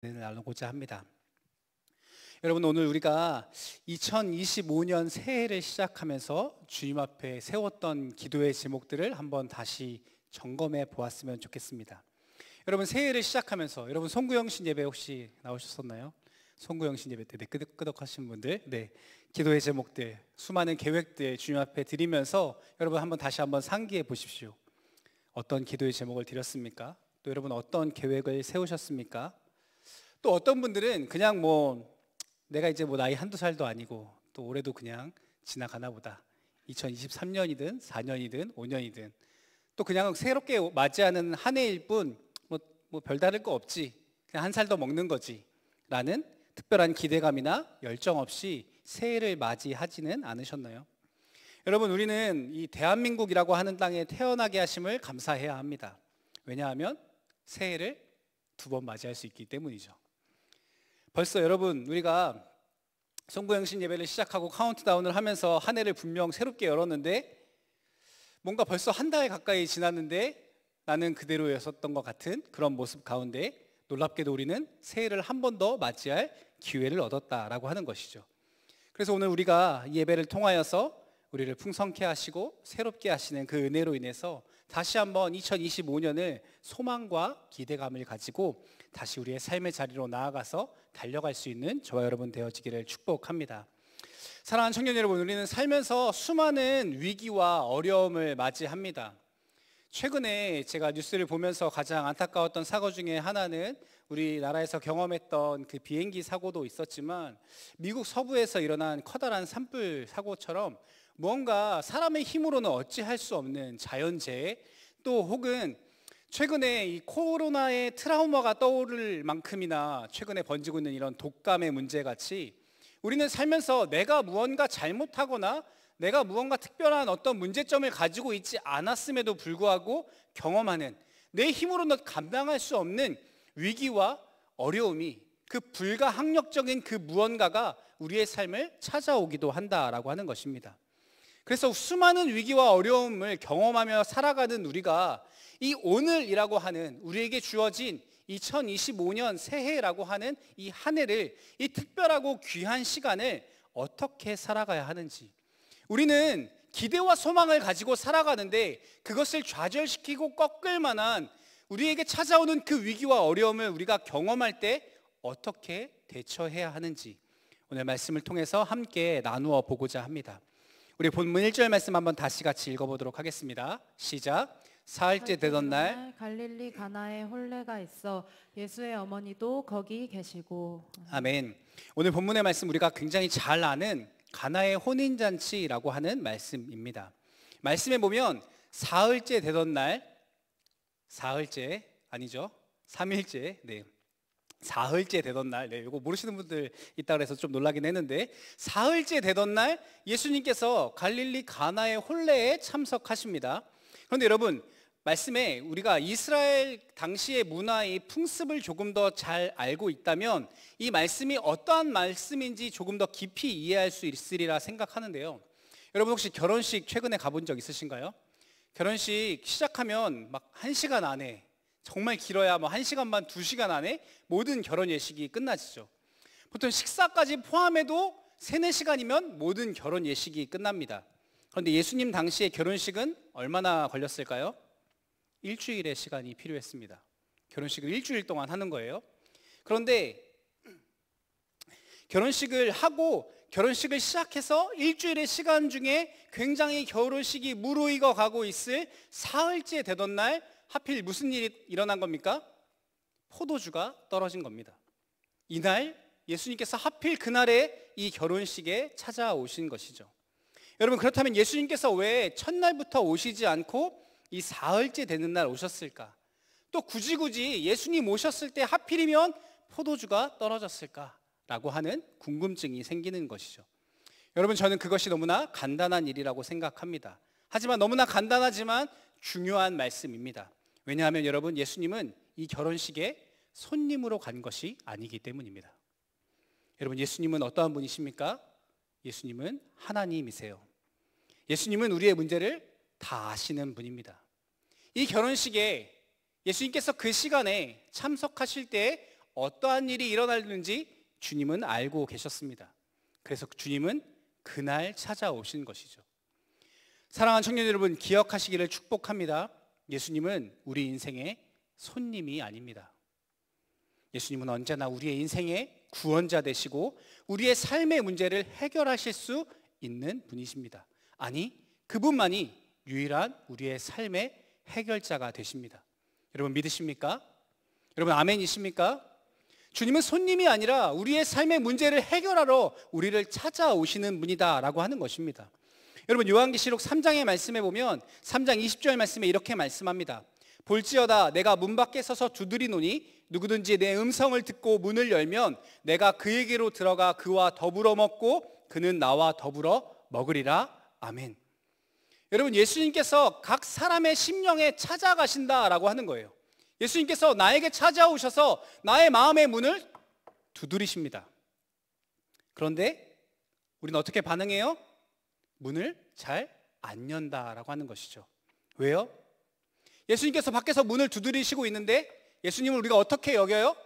나누고자 합니다. 여러분, 오늘 우리가 2025년 새해를 시작하면서 주님 앞에 세웠던 기도의 제목들을 한번 다시 점검해 보았으면 좋겠습니다. 여러분, 새해를 시작하면서 여러분 송구영신 예배 혹시 나오셨었나요? 송구영신 예배 때 끄덕끄덕하신 분들, 기도의 제목들, 수많은 계획들 주님 앞에 드리면서 여러분 다시 한번 상기해 보십시오. 어떤 기도의 제목을 드렸습니까? 또 여러분 어떤 계획을 세우셨습니까? 또 어떤 분들은 그냥 내가 이제 나이 한두 살도 아니고 또 올해도 그냥 지나가나 보다, 2023년이든 4년이든 5년이든 또 그냥 새롭게 맞이하는 한 해일 뿐 별다를 거 없지, 그냥 한 살 더 먹는 거지 라는 특별한 기대감이나 열정 없이 새해를 맞이하지는 않으셨나요? 여러분, 우리는 이 대한민국이라고 하는 땅에 태어나게 하심을 감사해야 합니다. 왜냐하면 새해를 2번 맞이할 수 있기 때문이죠. 벌써 여러분, 우리가 송구영신 예배를 시작하고 카운트다운을 하면서 한 해를 분명 새롭게 열었는데 뭔가 벌써 한 달 가까이 지났는데 나는 그대로였었던 것 같은 그런 모습 가운데 놀랍게도 우리는 새해를 한 번 더 맞이할 기회를 얻었다라고 하는 것이죠. 그래서 오늘 우리가 이 예배를 통하여서 우리를 풍성케 하시고 새롭게 하시는 그 은혜로 인해서 다시 한번 2025년을 소망과 기대감을 가지고 다시 우리의 삶의 자리로 나아가서 달려갈 수 있는 저와 여러분 되어지기를 축복합니다. 사랑하는 청년 여러분, 우리는 살면서 수많은 위기와 어려움을 맞이합니다. 최근에 제가 뉴스를 보면서 가장 안타까웠던 사고 중에 하나는 우리나라에서 경험했던 그 비행기 사고도 있었지만 미국 서부에서 일어난 커다란 산불 사고처럼 뭔가 사람의 힘으로는 어찌할 수 없는 자연재해, 또 혹은 최근에 이 코로나의 트라우마가 떠오를 만큼이나 최근에 번지고 있는 이런 독감의 문제같이 우리는 살면서 내가 무언가 잘못하거나 내가 무언가 특별한 어떤 문제점을 가지고 있지 않았음에도 불구하고 경험하는 내 힘으로는 감당할 수 없는 위기와 어려움이, 그 불가항력적인 그 무언가가 우리의 삶을 찾아오기도 한다라고 하는 것입니다. 그래서 수많은 위기와 어려움을 경험하며 살아가는 우리가 이 오늘이라고 하는 우리에게 주어진 2025년 새해라고 하는 이 한 해를, 이 특별하고 귀한 시간을 어떻게 살아가야 하는지, 우리는 기대와 소망을 가지고 살아가는데 그것을 좌절시키고 꺾을 만한 우리에게 찾아오는 그 위기와 어려움을 우리가 경험할 때 어떻게 대처해야 하는지 오늘 말씀을 통해서 함께 나누어 보고자 합니다. 우리 본문 1절 말씀 한번 다시 같이 읽어보도록 하겠습니다. 시작. 사흘째 되던 날 갈릴리 가나에 혼례가 있어 예수의 어머니도 거기 계시고. 아멘. 오늘 본문의 말씀 우리가 굉장히 잘 아는 가나의 혼인잔치라고 하는 말씀입니다. 말씀에 보면 사흘째 되던 날, 사흘째 아니죠, 3일째, 사흘째 되던 날, 이거 모르시는 분들 있다 그래서 좀 놀라긴 했는데, 사흘째 되던 날 예수님께서 갈릴리 가나의 혼례에 참석하십니다. 그런데 여러분, 말씀에 우리가 이스라엘 당시의 문화의 풍습을 조금 더 잘 알고 있다면 이 말씀이 어떠한 말씀인지 조금 더 깊이 이해할 수 있으리라 생각하는데요. 여러분, 혹시 결혼식 최근에 가본 적 있으신가요? 결혼식 시작하면 1시간 안에, 정말 길어야 1시간 반, 2시간 안에 모든 결혼 예식이 끝나지죠. 보통 식사까지 포함해도 3-4시간이면 모든 결혼 예식이 끝납니다. 그런데 예수님 당시의 결혼식은 얼마나 걸렸을까요? 일주일의 시간이 필요했습니다. 결혼식을 일주일 동안 하는 거예요. 그런데 결혼식을 하고 결혼식을 시작해서 일주일의 시간 중에 굉장히 결혼식이 무르익어 가고 있을 사흘째 되던 날 하필 무슨 일이 일어난 겁니까? 포도주가 떨어진 겁니다. 이날 예수님께서 하필 그날에 이 결혼식에 찾아오신 것이죠. 여러분, 그렇다면 예수님께서 왜 첫날부터 오시지 않고 이 사흘째 되는 날 오셨을까? 또 굳이 예수님 오셨을 때 하필이면 포도주가 떨어졌을까라고 하는 궁금증이 생기는 것이죠. 여러분, 저는 그것이 너무나 간단한 일이라고 생각합니다. 하지만 너무나 간단하지만 중요한 말씀입니다. 왜냐하면 여러분, 예수님은 이 결혼식에 손님으로 간 것이 아니기 때문입니다. 여러분, 예수님은 어떠한 분이십니까? 예수님은 하나님이세요. 예수님은 우리의 문제를 다 아시는 분입니다. 이 결혼식에 예수님께서 그 시간에 참석하실 때 어떠한 일이 일어나는지 주님은 알고 계셨습니다. 그래서 주님은 그날 찾아오신 것이죠. 사랑하는 청년 여러분, 기억하시기를 축복합니다. 예수님은 우리 인생의 손님이 아닙니다. 예수님은 언제나 우리의 인생의 구원자 되시고 우리의 삶의 문제를 해결하실 수 있는 분이십니다. 아니, 그분만이 유일한 우리의 삶의 해결자가 되십니다. 여러분 믿으십니까? 여러분 아멘이십니까? 주님은 손님이 아니라 우리의 삶의 문제를 해결하러 우리를 찾아오시는 분이다라고 하는 것입니다. 여러분 요한계시록 3장의 말씀에 보면 3장 20절 말씀에 이렇게 말씀합니다. 볼지어다 내가 문 밖에 서서 두드리노니 누구든지 내 음성을 듣고 문을 열면 내가 그에게로 들어가 그와 더불어 먹고 그는 나와 더불어 먹으리라. 아멘. 여러분 예수님께서 각 사람의 심령에 찾아가신다라고 하는 거예요. 예수님께서 나에게 찾아오셔서 나의 마음의 문을 두드리십니다. 그런데 우리는 어떻게 반응해요? 문을 잘 안 연다라고 하는 것이죠. 왜요? 예수님께서 밖에서 문을 두드리시고 있는데 예수님을 우리가 어떻게 여겨요?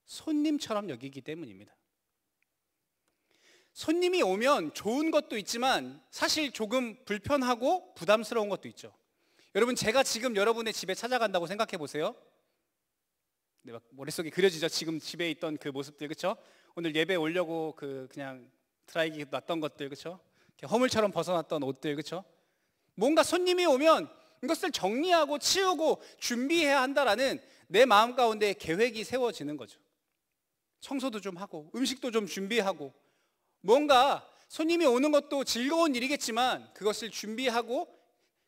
손님처럼 여기기 때문입니다. 손님이 오면 좋은 것도 있지만 사실 조금 불편하고 부담스러운 것도 있죠. 여러분 제가 지금 여러분의 집에 찾아간다고 생각해 보세요. 네, 머릿속에 그려지죠. 지금 집에 있던 그 모습들, 그렇죠? 오늘 예배 오려고 그냥 드라이기 놨던 것들, 그렇죠? 허물처럼 벗어났던 옷들, 그렇죠? 뭔가 손님이 오면 이것을 정리하고 치우고 준비해야 한다라는 내 마음 가운데 계획이 세워지는 거죠. 청소도 좀 하고 음식도 좀 준비하고 뭔가 손님이 오는 것도 즐거운 일이겠지만 그것을 준비하고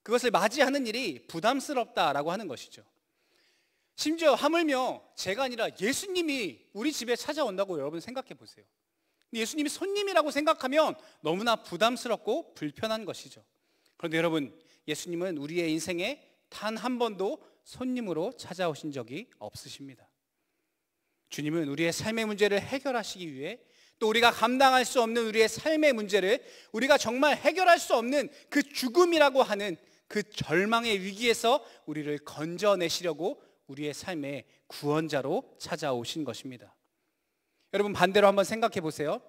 그것을 맞이하는 일이 부담스럽다라고 하는 것이죠. 심지어 하물며 제가 아니라 예수님이 우리 집에 찾아온다고 여러분 생각해 보세요. 예수님이 손님이라고 생각하면 너무나 부담스럽고 불편한 것이죠. 그런데 여러분 예수님은 우리의 인생에 단 한 번도 손님으로 찾아오신 적이 없으십니다. 주님은 우리의 삶의 문제를 해결하시기 위해 또 우리가 감당할 수 없는 우리의 삶의 문제를 우리가 정말 해결할 수 없는 그 죽음이라고 하는 그 절망의 위기에서 우리를 건져내시려고 우리의 삶의 구원자로 찾아오신 것입니다. 여러분 반대로 한번 생각해 보세요.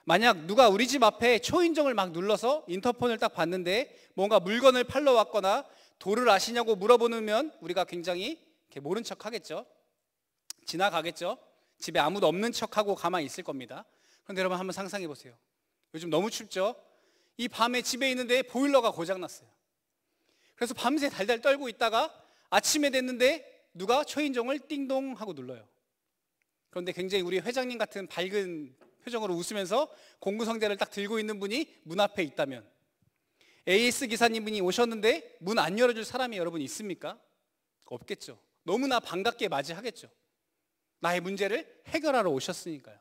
만약 누가 우리 집 앞에 초인종을 막 눌러서 인터폰을 딱 봤는데 뭔가 물건을 팔러 왔거나 도를 아시냐고 물어보면 우리가 굉장히 이렇게 모른 척 하겠죠. 지나가겠죠. 집에 아무도 없는 척하고 가만히 있을 겁니다. 그런데 여러분 한번 상상해 보세요. 요즘 너무 춥죠. 이 밤에 집에 있는데 보일러가 고장났어요. 그래서 밤새 달달 떨고 있다가 아침에 됐는데 누가 초인종을 띵동 하고 눌러요. 그런데 굉장히 우리 회장님 같은 밝은 표정으로 웃으면서 공구성대를 딱 들고 있는 분이 문 앞에 있다면, AS 기사님분이 오셨는데 문 안 열어줄 사람이 여러분 있습니까? 없겠죠. 너무나 반갑게 맞이하겠죠. 나의 문제를 해결하러 오셨으니까요.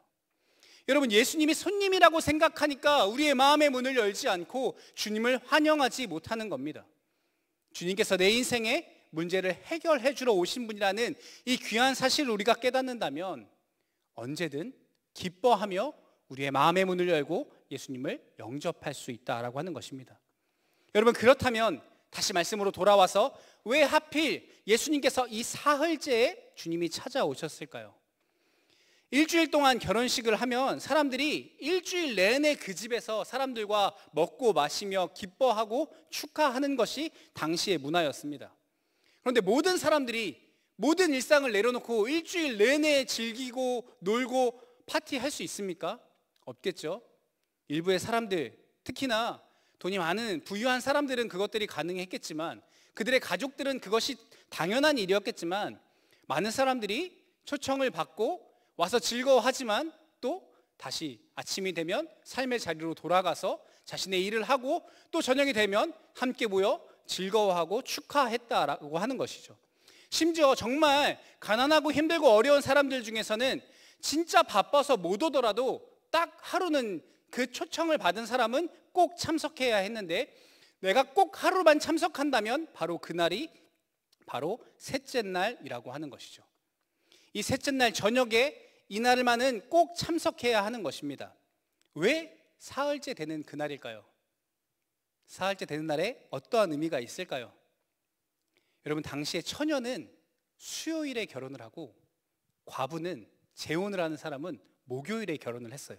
여러분 예수님이 손님이라고 생각하니까 우리의 마음의 문을 열지 않고 주님을 환영하지 못하는 겁니다. 주님께서 내 인생의 문제를 해결해 주러 오신 분이라는 이 귀한 사실을 우리가 깨닫는다면 언제든 기뻐하며 우리의 마음의 문을 열고 예수님을 영접할 수 있다라고 하는 것입니다. 여러분 그렇다면 다시 말씀으로 돌아와서 왜 하필 예수님께서 이 사흘째에 주님이 찾아오셨을까요? 일주일 동안 결혼식을 하면 사람들이 일주일 내내 그 집에서 사람들과 먹고 마시며 기뻐하고 축하하는 것이 당시의 문화였습니다. 그런데 모든 사람들이 모든 일상을 내려놓고 일주일 내내 즐기고 놀고 파티할 수 있습니까? 없겠죠. 일부의 사람들, 특히나 돈이 많은 부유한 사람들은 그것들이 가능했겠지만 그들의 가족들은 그것이 당연한 일이었겠지만 많은 사람들이 초청을 받고 와서 즐거워하지만 또 다시 아침이 되면 삶의 자리로 돌아가서 자신의 일을 하고 또 저녁이 되면 함께 모여 즐거워하고 축하했다라고 하는 것이죠. 심지어 정말 가난하고 힘들고 어려운 사람들 중에서는 진짜 바빠서 못 오더라도 딱 하루는 그 초청을 받은 사람은 꼭 참석해야 했는데 내가 꼭 하루만 참석한다면 바로 그날이 바로 셋째 날이라고 하는 것이죠. 이 셋째 날 저녁에 이날만은 꼭 참석해야 하는 것입니다. 왜 사흘째 되는 그날일까요? 사흘째 되는 날에 어떠한 의미가 있을까요? 여러분 당시에 처녀는 수요일에 결혼을 하고 과부는 재혼을 하는 사람은 목요일에 결혼을 했어요.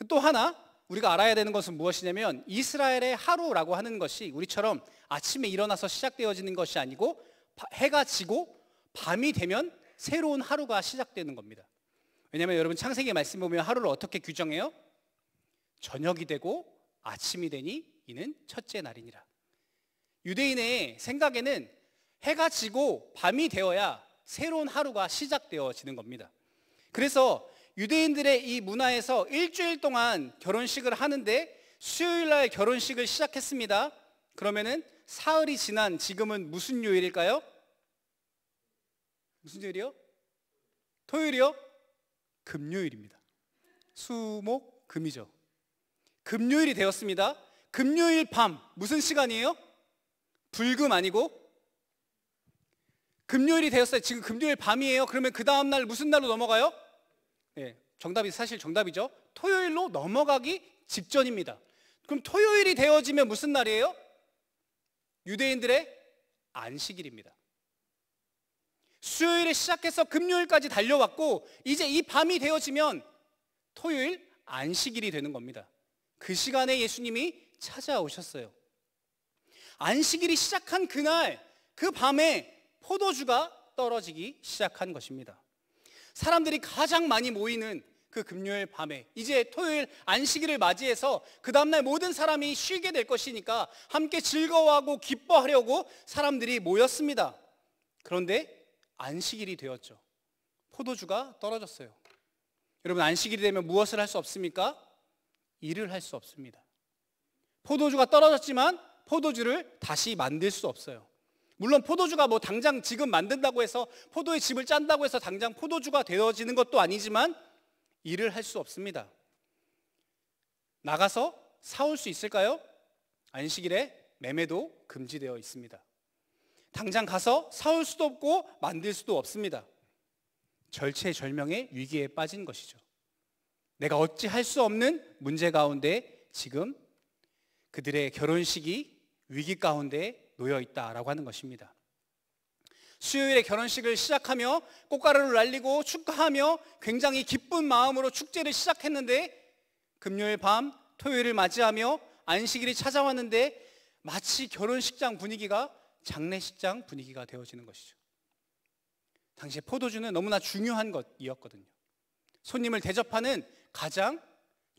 또 하나 우리가 알아야 되는 것은 무엇이냐면 이스라엘의 하루라고 하는 것이 우리처럼 아침에 일어나서 시작되어지는 것이 아니고 해가 지고 밤이 되면 새로운 하루가 시작되는 겁니다. 왜냐하면 여러분 창세기 말씀 보면 하루를 어떻게 규정해요? 저녁이 되고 아침이 되니 이는 첫째 날이니라. 유대인의 생각에는 해가 지고 밤이 되어야 새로운 하루가 시작되어지는 겁니다. 그래서 유대인들의 이 문화에서 일주일 동안 결혼식을 하는데 수요일 날 결혼식을 시작했습니다. 그러면은 사흘이 지난 지금은 무슨 요일일까요? 무슨 요일이요? 토요일이요? 금요일입니다. 수목 금이죠. 금요일이 되었습니다. 금요일 밤 무슨 시간이에요? 불금 아니고 금요일이 되었어요. 지금 금요일 밤이에요. 그러면 그 다음 날 무슨 날로 넘어가요? 네, 정답이 사실 정답이죠. 토요일로 넘어가기 직전입니다. 그럼 토요일이 되어지면 무슨 날이에요? 유대인들의 안식일입니다. 수요일에 시작해서 금요일까지 달려왔고 이제 이 밤이 되어지면 토요일 안식일이 되는 겁니다. 그 시간에 예수님이 찾아오셨어요. 안식일이 시작한 그날 그 밤에 포도주가 떨어지기 시작한 것입니다. 사람들이 가장 많이 모이는 그 금요일 밤에 이제 토요일 안식일을 맞이해서 그 다음날 모든 사람이 쉬게 될 것이니까 함께 즐거워하고 기뻐하려고 사람들이 모였습니다. 그런데 안식일이 되었죠. 포도주가 떨어졌어요. 여러분 안식일이 되면 무엇을 할 수 없습니까? 일을 할 수 없습니다. 포도주가 떨어졌지만 포도주를 다시 만들 수 없어요. 물론 포도주가 뭐 당장 지금 만든다고 해서 포도의 즙을 짠다고 해서 당장 포도주가 되어지는 것도 아니지만 일을 할 수 없습니다. 나가서 사올 수 있을까요? 안식일에 매매도 금지되어 있습니다. 당장 가서 사올 수도 없고 만들 수도 없습니다. 절체절명의 위기에 빠진 것이죠. 내가 어찌 할 수 없는 문제 가운데 지금 그들의 결혼식이 위기 가운데 놓여 있다라고 하는 것입니다. 수요일에 결혼식을 시작하며 꽃가루를 날리고 축하하며 굉장히 기쁜 마음으로 축제를 시작했는데 금요일 밤 토요일을 맞이하며 안식일이 찾아왔는데 마치 결혼식장 분위기가 장례식장 분위기가 되어지는 것이죠. 당시에 포도주는 너무나 중요한 것이었거든요. 손님을 대접하는 가장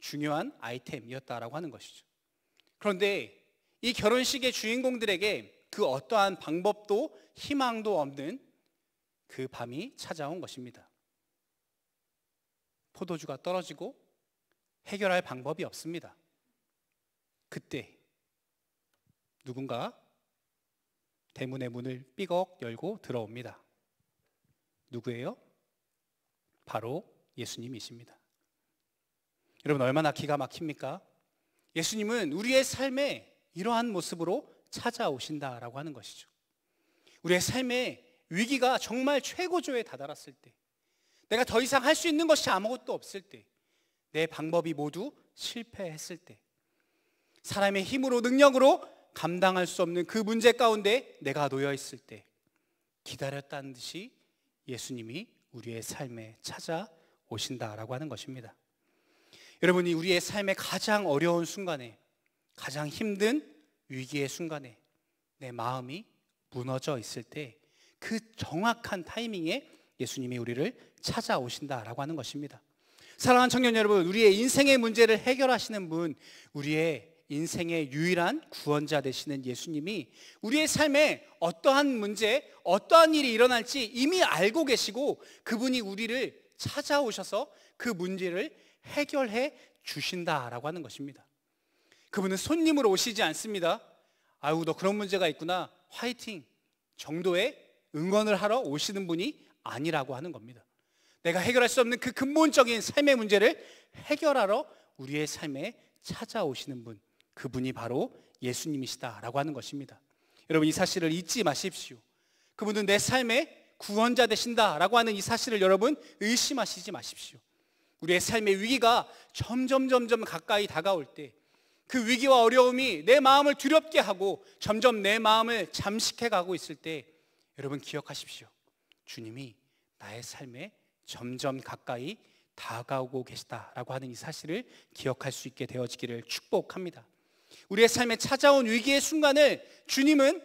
중요한 아이템이었다라고 하는 것이죠. 그런데 이 결혼식의 주인공들에게 그 어떠한 방법도 희망도 없는 그 밤이 찾아온 것입니다. 포도주가 떨어지고 해결할 방법이 없습니다. 그때 누군가 대문의 문을 삐걱 열고 들어옵니다. 누구예요? 바로 예수님이십니다. 여러분 얼마나 기가 막힙니까? 예수님은 우리의 삶에 이러한 모습으로 찾아오신다라고 하는 것이죠. 우리의 삶의 위기가 정말 최고조에 다다랐을 때, 내가 더 이상 할 수 있는 것이 아무것도 없을 때, 내 방법이 모두 실패했을 때, 사람의 힘으로 능력으로 감당할 수 없는 그 문제 가운데 내가 놓여 있을 때 기다렸다는 듯이 예수님이 우리의 삶에 찾아오신다라고 하는 것입니다. 여러분이 우리의 삶의 가장 어려운 순간에, 가장 힘든 위기의 순간에 내 마음이 무너져 있을 때 그 정확한 타이밍에 예수님이 우리를 찾아오신다라고 하는 것입니다. 사랑하는 청년 여러분, 우리의 인생의 문제를 해결하시는 분, 우리의 인생의 유일한 구원자 되시는 예수님이 우리의 삶에 어떠한 문제, 어떠한 일이 일어날지 이미 알고 계시고 그분이 우리를 찾아오셔서 그 문제를 해결해 주신다라고 하는 것입니다. 그분은 손님으로 오시지 않습니다. 아유, 너 그런 문제가 있구나, 화이팅 정도의 응원을 하러 오시는 분이 아니라고 하는 겁니다. 내가 해결할 수 없는 그 근본적인 삶의 문제를 해결하러 우리의 삶에 찾아오시는 분, 그분이 바로 예수님이시다라고 하는 것입니다. 여러분 이 사실을 잊지 마십시오. 그분은 내 삶의 구원자 되신다라고 하는 이 사실을 여러분 의심하시지 마십시오. 우리의 삶의 위기가 점점 가까이 다가올 때, 그 위기와 어려움이 내 마음을 두렵게 하고 점점 내 마음을 잠식해 가고 있을 때 여러분 기억하십시오. 주님이 나의 삶에 점점 가까이 다가오고 계시다라고 하는 이 사실을 기억할 수 있게 되어지기를 축복합니다. 우리의 삶에 찾아온 위기의 순간을 주님은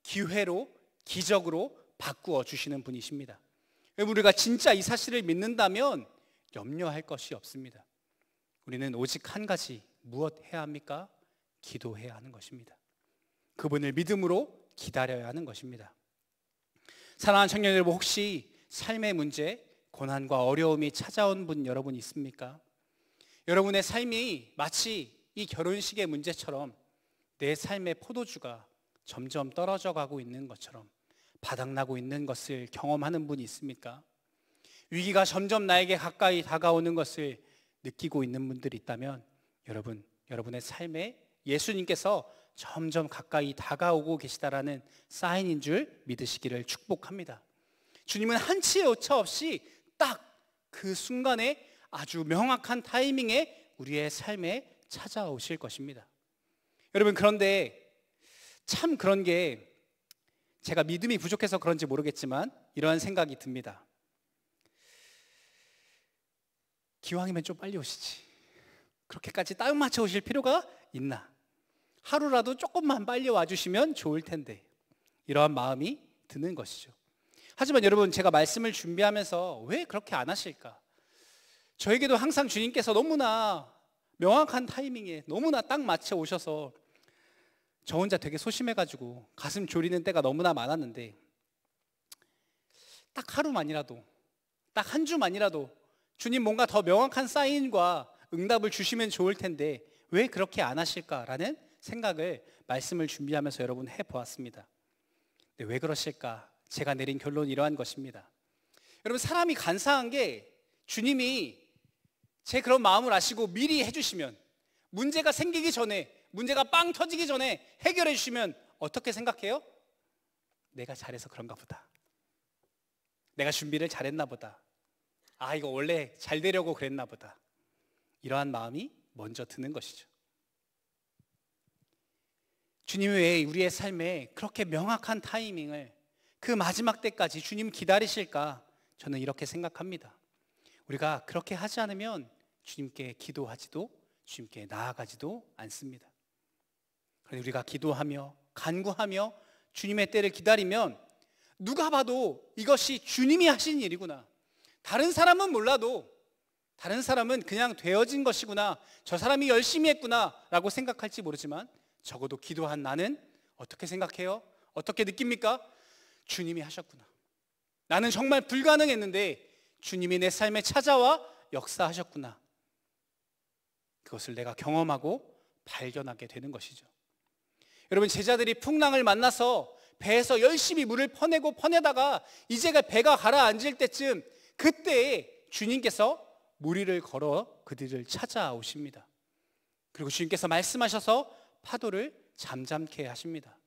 기회로, 기적으로 바꾸어 주시는 분이십니다. 우리가 진짜 이 사실을 믿는다면 염려할 것이 없습니다. 우리는 오직 한 가지, 무엇 해야 합니까? 기도해야 하는 것입니다. 그분을 믿음으로 기다려야 하는 것입니다. 사랑하는 청년 여러분, 혹시 삶의 문제, 고난과 어려움이 찾아온 분 여러분 있습니까? 여러분의 삶이 마치 이 결혼식의 문제처럼 내 삶의 포도주가 점점 떨어져 가고 있는 것처럼 바닥나고 있는 것을 경험하는 분이 있습니까? 위기가 점점 나에게 가까이 다가오는 것을 느끼고 있는 분들이 있다면 여러분의 삶에 예수님께서 점점 가까이 다가오고 계시다라는 사인인 줄 믿으시기를 축복합니다. 주님은 한치의 오차 없이 딱 그 순간에 아주 명확한 타이밍에 우리의 삶에 찾아오실 것입니다. 여러분, 그런데 참 그런 게 제가 믿음이 부족해서 그런지 모르겠지만 이러한 생각이 듭니다. 기왕이면 좀 빨리 오시지. 그렇게까지 딱 맞춰 오실 필요가 있나? 하루라도 조금만 빨리 와주시면 좋을 텐데, 이러한 마음이 드는 것이죠. 하지만 여러분, 제가 말씀을 준비하면서 왜 그렇게 안 하실까? 저에게도 항상 주님께서 너무나 명확한 타이밍에 너무나 딱 맞춰 오셔서 저 혼자 되게 소심해가지고 가슴 졸이는 때가 너무나 많았는데, 딱 하루만이라도, 딱 한 주만이라도 주님 뭔가 더 명확한 사인과 응답을 주시면 좋을 텐데 왜 그렇게 안 하실까라는 생각을 말씀을 준비하면서 여러분 해보았습니다. 근데 왜 그러실까? 제가 내린 결론은 이러한 것입니다. 여러분, 사람이 간사한 게 주님이 제 그런 마음을 아시고 미리 해주시면, 문제가 생기기 전에, 문제가 빵 터지기 전에 해결해 주시면 어떻게 생각해요? 내가 잘해서 그런가 보다. 내가 준비를 잘했나 보다. 아, 이거 원래 잘 되려고 그랬나 보다. 이러한 마음이 먼저 드는 것이죠. 주님이 왜 우리의 삶에 그렇게 명확한 타이밍을 그 마지막 때까지 주님 기다리실까? 저는 이렇게 생각합니다. 우리가 그렇게 하지 않으면 주님께 기도하지도, 주님께 나아가지도 않습니다. 그런데 우리가 기도하며 간구하며 주님의 때를 기다리면 누가 봐도 이것이 주님이 하신 일이구나. 다른 사람은 몰라도, 다른 사람은 그냥 되어진 것이구나, 저 사람이 열심히 했구나 라고 생각할지 모르지만 적어도 기도한 나는 어떻게 생각해요? 어떻게 느낍니까? 주님이 하셨구나. 나는 정말 불가능했는데 주님이 내 삶에 찾아와 역사하셨구나. 그것을 내가 경험하고 발견하게 되는 것이죠. 여러분, 제자들이 풍랑을 만나서 배에서 열심히 물을 퍼내다가 이제 배가 가라앉을 때쯤, 그때에 주님께서 물 위를 걸어 그들을 찾아오십니다. 그리고 주님께서 말씀하셔서 파도를 잠잠케 하십니다.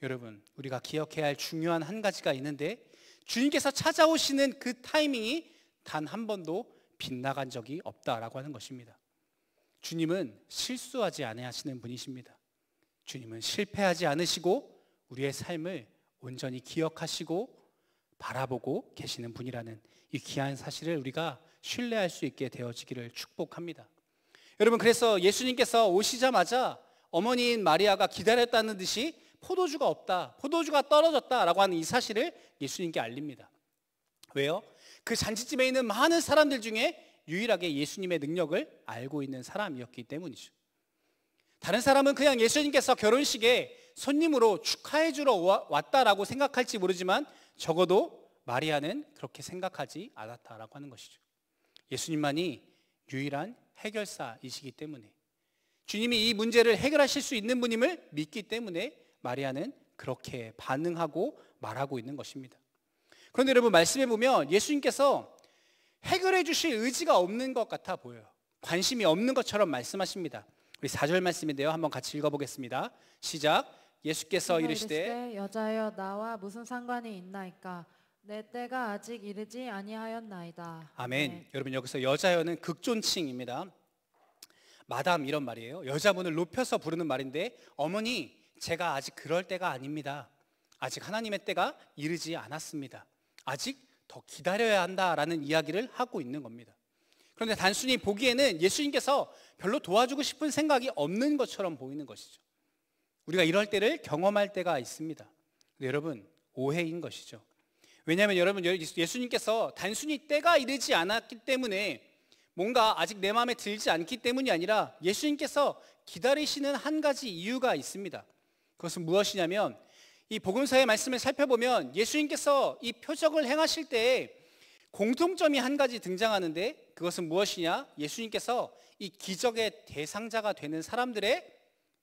여러분, 우리가 기억해야 할 중요한 한 가지가 있는데, 주님께서 찾아오시는 그 타이밍이 단 한 번도 빗나간 적이 없다라고 하는 것입니다. 주님은 실수하지 아니하시는 분이십니다. 주님은 실패하지 않으시고 우리의 삶을 온전히 기억하시고 바라보고 계시는 분이라는 이 귀한 사실을 우리가 신뢰할 수 있게 되어지기를 축복합니다. 여러분, 그래서 예수님께서 오시자마자 어머니인 마리아가 기다렸다는 듯이 포도주가 없다, 포도주가 떨어졌다라고 하는 이 사실을 예수님께 알립니다. 왜요? 그 잔치집에 있는 많은 사람들 중에 유일하게 예수님의 능력을 알고 있는 사람이었기 때문이죠. 다른 사람은 그냥 예수님께서 결혼식에 손님으로 축하해 주러 왔다라고 생각할지 모르지만 적어도 마리아는 그렇게 생각하지 않았다라고 하는 것이죠. 예수님만이 유일한 해결사이시기 때문에, 주님이 이 문제를 해결하실 수 있는 분임을 믿기 때문에 마리아는 그렇게 반응하고 말하고 있는 것입니다. 그런데 여러분, 말씀해 보면 예수님께서 해결해 주실 의지가 없는 것 같아 보여요. 관심이 없는 것처럼 말씀하십니다. 우리 4절 말씀인데요, 한번 같이 읽어보겠습니다. 시작. 예수께서 이르시되 여자여, 나와 무슨 상관이 있나이까? 내 때가 아직 이르지 아니하였나이다. 아멘. 네. 여러분, 여기서 여자여는 극존칭입니다. 마담 이런 말이에요. 여자분을 높여서 부르는 말인데, 어머니, 제가 아직 그럴 때가 아닙니다. 아직 하나님의 때가 이르지 않았습니다. 아직 더 기다려야 한다라는 이야기를 하고 있는 겁니다. 그런데 단순히 보기에는 예수님께서 별로 도와주고 싶은 생각이 없는 것처럼 보이는 것이죠. 우리가 이럴 때를 경험할 때가 있습니다. 근데 여러분, 오해인 것이죠. 왜냐하면 여러분, 예수님께서 단순히 때가 이르지 않았기 때문에 뭔가 아직 내 마음에 들지 않기 때문이 아니라 예수님께서 기다리시는 한 가지 이유가 있습니다. 그것은 무엇이냐면 이 복음서의 말씀을 살펴보면 예수님께서 이 표적을 행하실 때 공통점이 한 가지 등장하는데 그것은 무엇이냐? 예수님께서 이 기적의 대상자가 되는 사람들의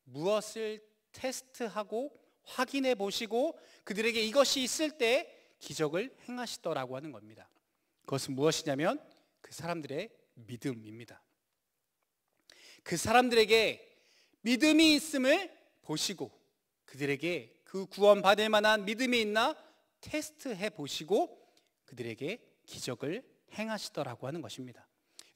무엇을 테스트하고 확인해 보시고 그들에게 이것이 있을 때 기적을 행하시더라고 하는 겁니다. 그것은 무엇이냐면 그 사람들의 믿음입니다. 그 사람들에게 믿음이 있음을 보시고 그들에게 그 구원받을 만한 믿음이 있나 테스트해 보시고 그들에게 기적을 행하시더라고 하는 것입니다.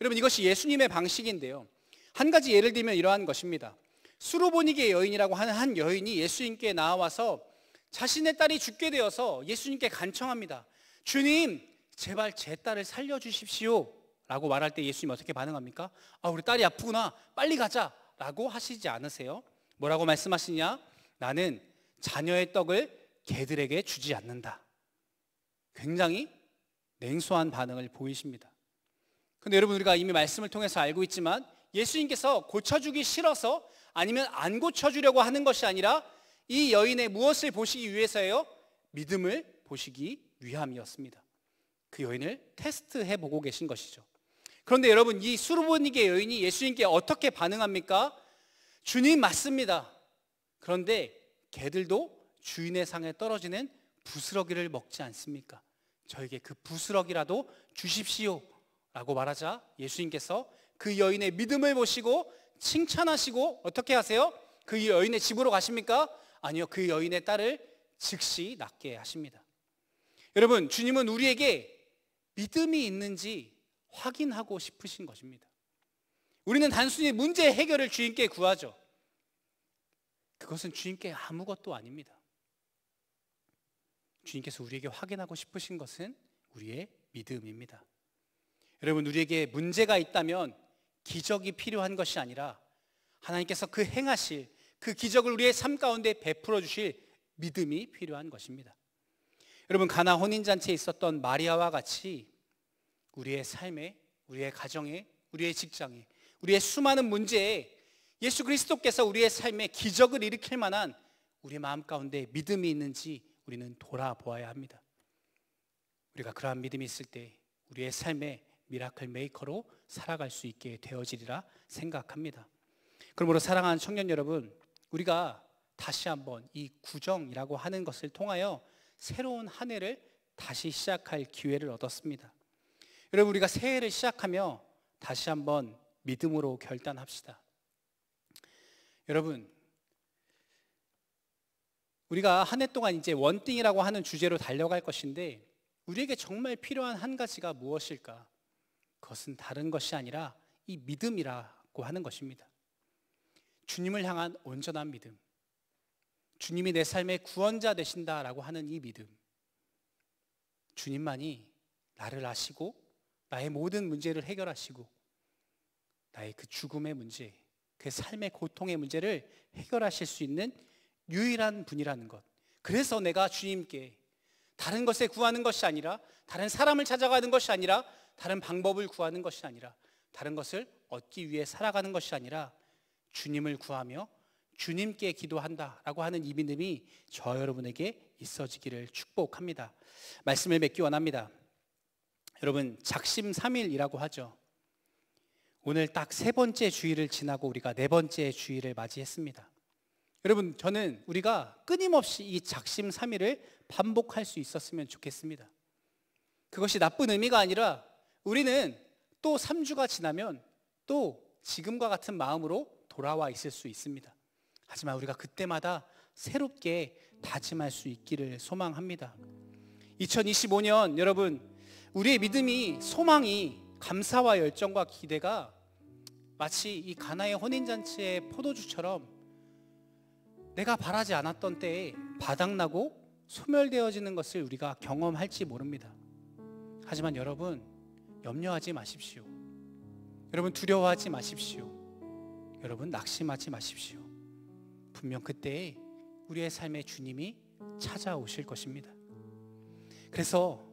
여러분, 이것이 예수님의 방식인데요. 한 가지 예를 들면 이러한 것입니다. 수로보니게 여인이라고 하는 한 여인이 예수님께 나와서 자신의 딸이 죽게 되어서 예수님께 간청합니다. 주님, 제발 제 딸을 살려주십시오 라고 말할 때 예수님 어떻게 반응합니까? 우리 딸이 아프구나, 빨리 가자 라고 하시지 않으세요? 뭐라고 말씀하시냐? 나는 자녀의 떡을 개들에게 주지 않는다. 굉장히 냉소한 반응을 보이십니다. 근데 여러분, 우리가 이미 말씀을 통해서 알고 있지만 예수님께서 고쳐주기 싫어서 아니면 안 고쳐주려고 하는 것이 아니라 이 여인의 무엇을 보시기 위해서예요? 믿음을 보시기 위함이었습니다. 그 여인을 테스트해 보고 계신 것이죠. 그런데 여러분, 이 수르보니게 여인이 예수님께 어떻게 반응합니까? 주님, 맞습니다. 그런데 개들도 주인의 상에 떨어지는 부스러기를 먹지 않습니까? 저에게 그 부스러기라도 주십시오 라고 말하자 예수님께서 그 여인의 믿음을 보시고 칭찬하시고 어떻게 하세요? 그 여인의 집으로 가십니까? 아니요, 그 여인의 딸을 즉시 낫게 하십니다. 여러분, 주님은 우리에게 믿음이 있는지 확인하고 싶으신 것입니다. 우리는 단순히 문제 해결을 주님께 구하죠. 그것은 주님께 아무것도 아닙니다. 주님께서 우리에게 확인하고 싶으신 것은 우리의 믿음입니다. 여러분, 우리에게 문제가 있다면 기적이 필요한 것이 아니라 하나님께서 그 행하실 그 기적을 우리의 삶 가운데 베풀어 주실 믿음이 필요한 것입니다. 여러분, 가나 혼인잔치에 있었던 마리아와 같이 우리의 삶에, 우리의 가정에, 우리의 직장에, 우리의 수많은 문제에 예수 그리스도께서 우리의 삶에 기적을 일으킬 만한 우리의 마음 가운데 믿음이 있는지 우리는 돌아보아야 합니다. 우리가 그러한 믿음이 있을 때 우리의 삶에 미라클 메이커로 살아갈 수 있게 되어지리라 생각합니다. 그러므로 사랑하는 청년 여러분, 우리가 다시 한번 이 구정이라고 하는 것을 통하여 새로운 한 해를 다시 시작할 기회를 얻었습니다. 여러분, 우리가 새해를 시작하며 다시 한번 믿음으로 결단합시다. 여러분, 우리가 한 해 동안 이제 원띵이라고 하는 주제로 달려갈 것인데 우리에게 정말 필요한 한 가지가 무엇일까? 그것은 다른 것이 아니라 이 믿음이라고 하는 것입니다. 주님을 향한 온전한 믿음, 주님이 내 삶의 구원자 되신다라고 하는 이 믿음, 주님만이 나를 아시고 나의 모든 문제를 해결하시고 나의 그 죽음의 문제, 그 삶의 고통의 문제를 해결하실 수 있는 유일한 분이라는 것. 그래서 내가 주님께 다른 것에 구하는 것이 아니라, 다른 사람을 찾아가는 것이 아니라, 다른 방법을 구하는 것이 아니라, 다른 것을 얻기 위해 살아가는 것이 아니라 주님을 구하며 주님께 기도한다라고 하는 이 믿음이 저 여러분에게 있어지기를 축복합니다. 말씀을 맺기 원합니다. 여러분, 작심삼일이라고 하죠. 오늘 딱 3번째 주일을 지나고 우리가 4번째 주일을 맞이했습니다. 여러분, 저는 우리가 끊임없이 이 작심삼일을 반복할 수 있었으면 좋겠습니다. 그것이 나쁜 의미가 아니라 우리는 또 3주가 지나면 또 지금과 같은 마음으로 돌아와 있을 수 있습니다. 하지만 우리가 그때마다 새롭게 다짐할 수 있기를 소망합니다. 2025년 여러분, 우리의 믿음이, 소망이, 감사와 열정과 기대가 마치 이 가나의 혼인잔치의 포도주처럼 내가 바라지 않았던 때에 바닥나고 소멸되어지는 것을 우리가 경험할지 모릅니다. 하지만 여러분, 염려하지 마십시오. 여러분, 두려워하지 마십시오. 여러분, 낙심하지 마십시오. 분명 그때에 우리의 삶에 주님이 찾아오실 것입니다. 그래서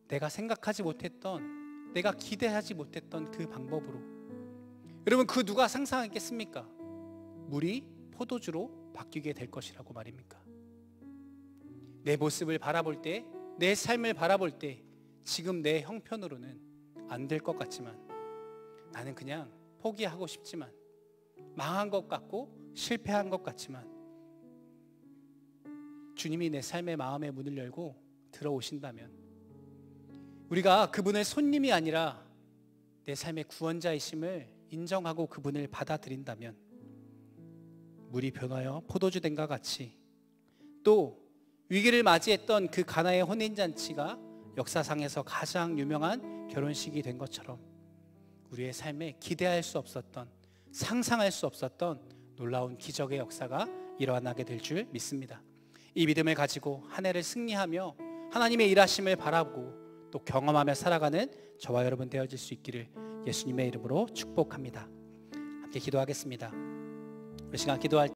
내가 생각하지 못했던, 내가 기대하지 못했던 그 방법으로, 여러분, 그 누가 상상했겠습니까? 물이 포도주로 바뀌게 될 것이라고 말입니까? 내 모습을 바라볼 때, 내 삶을 바라볼 때 지금 내 형편으로는 안 될 것 같지만, 나는 그냥 포기하고 싶지만, 망한 것 같고 실패한 것 같지만, 주님이 내 삶의 마음의 문을 열고 들어오신다면, 우리가 그분의 손님이 아니라 내 삶의 구원자이심을 인정하고 그분을 받아들인다면, 물이 변하여 포도주 된 것 같이, 또 위기를 맞이했던 그 가나의 혼인잔치가 역사상에서 가장 유명한 결혼식이 된 것처럼 우리의 삶에 기대할 수 없었던, 상상할 수 없었던 놀라운 기적의 역사가 일어나게 될 줄 믿습니다. 이 믿음을 가지고 한 해를 승리하며 하나님의 일하심을 바라보고 또 경험하며 살아가는 저와 여러분 되어질 수 있기를 예수님의 이름으로 축복합니다. 함께 기도하겠습니다. 우리 시간 기도할